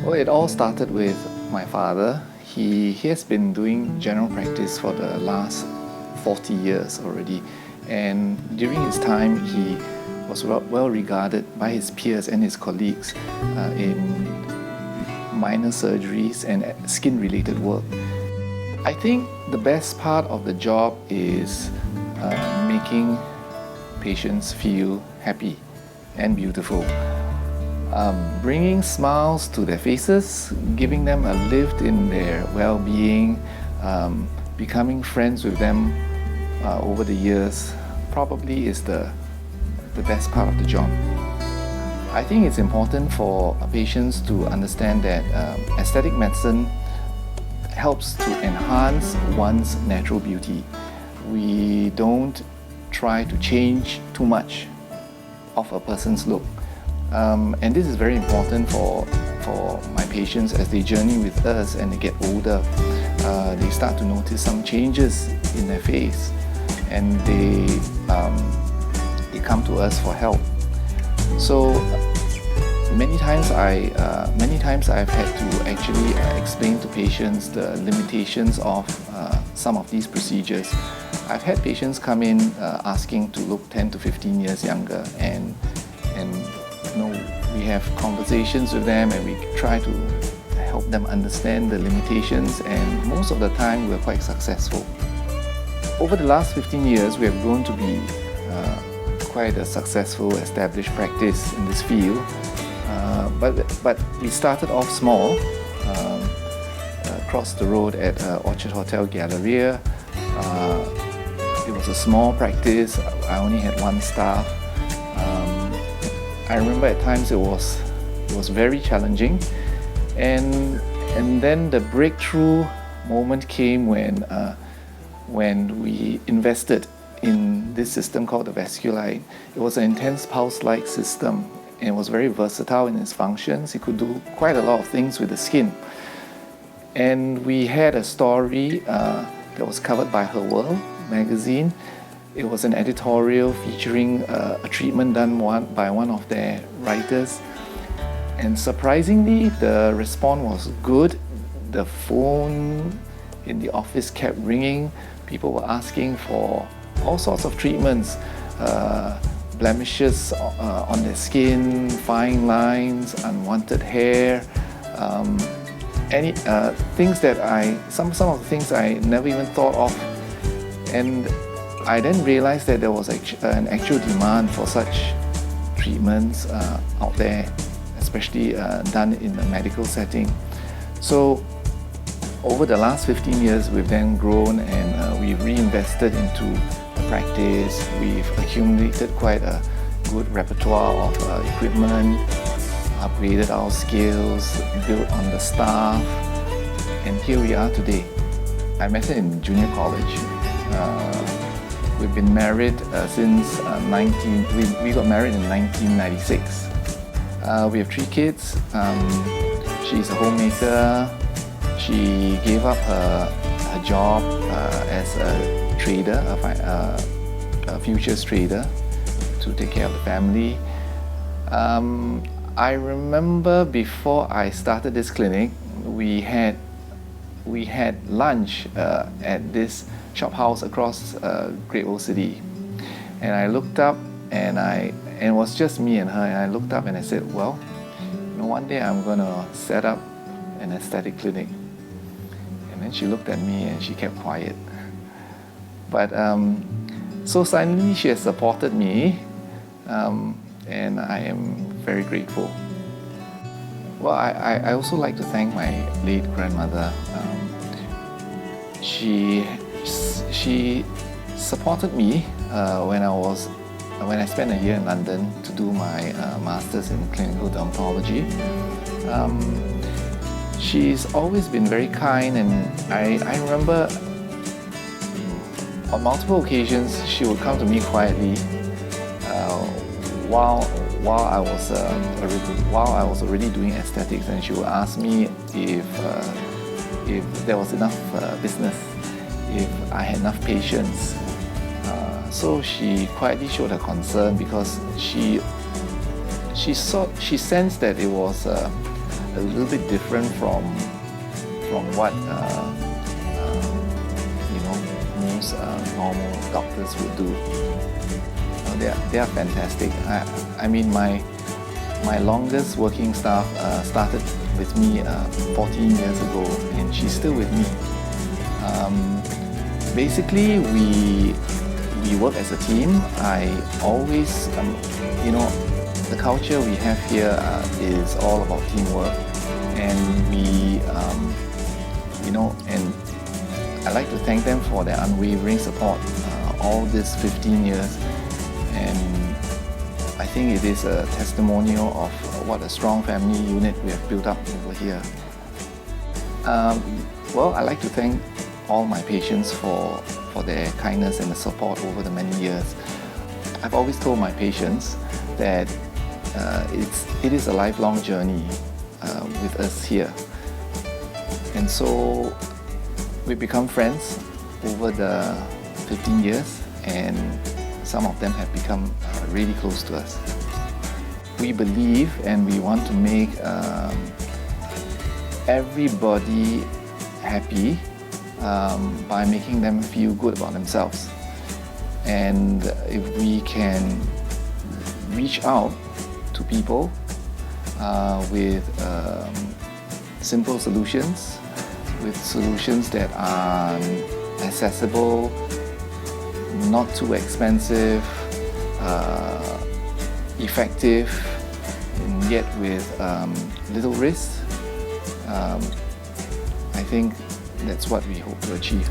Well, it all started with my father. He has been doing general practice for the last 40 years already. And during his time, he was well regarded by his peers and his colleagues in minor surgeries and skin-related work. I think the best part of the job is making patients feel happy and beautiful. Bringing smiles to their faces, giving them a lift in their well-being, becoming friends with them over the years probably is the best part of the job. I think it's important for patients to understand that aesthetic medicine helps to enhance one's natural beauty. We don't try to change too much of a person's look. And this is very important for my patients as they journey with us and they get older. They start to notice some changes in their face and they come to us for help. So many times I've had to actually explain to patients the limitations of some of these procedures. I've had patients come in asking to look 10 to 15 years younger, and we have conversations with them and we try to help them understand the limitations, and most of the time we're quite successful. Over the last 15 years, we have grown to be quite a successful established practice in this field. But we started off small, across the road at Orchard Hotel Galleria. It was a small practice. I only had one staff. I remember at times it was very challenging, and then the breakthrough moment came when we invested in this system called the Vasculite. It was an intense pulse-like system and it was very versatile in its functions. It could do quite a lot of things with the skin. And we had a story that was covered by Her World magazine. It was an editorial featuring a treatment done by one of their writers. And surprisingly, the response was good. The phone in the office kept ringing. People were asking for all sorts of treatments, blemishes on their skin, fine lines, unwanted hair, things that some of the things I never even thought of. And I then realized that there was an actual demand for such treatments out there, especially done in a medical setting. So over the last 15 years, we've then grown and we've reinvested into the practice. We've accumulated quite a good repertoire of equipment, upgraded our skills, built on the staff, and here we are today. I met her in junior college. We've been married since we got married in 1996. We have 3 kids. She's a homemaker. She gave up her job as a trader, a futures trader, to take care of the family. I remember before I started this clinic, we had lunch at this shop house across Great Old City, and I looked up and it was just me and her, and I looked up and I said, well, one day I'm gonna set up an aesthetic clinic. And then she looked at me and she kept quiet. But so silently she has supported me, and I am very grateful. Well, I also like to thank my late grandmother. She supported me when I spent a year in London to do my master's in clinical dermatology. She's always been very kind, and I remember on multiple occasions she would come to me quietly while I was already doing aesthetics, and she would ask me if there was enough business, if I had enough patients. So she quietly showed her concern because she sensed that it was a a little bit different from what most normal doctors would do. They are fantastic. I mean, my longest working staff started with me 14 years ago, and she's still with me. Basically, we work as a team. I always, the culture we have here is all about teamwork, and and I like to thank them for their unwavering support all these 15 years, and I think it is a testimonial of what a strong family unit we have built up over here. Well, I like to thank all my patients for their kindness and the support over the many years. I've always told my patients that it is a lifelong journey with us here. And so we become friends over the 15 years, and some of them have become really close to us. We believe and we want to make everybody happy by making them feel good about themselves. And if we can reach out to people with simple solutions, with solutions that are accessible, not too expensive, effective, and yet with little risk, I think that's what we hope to achieve.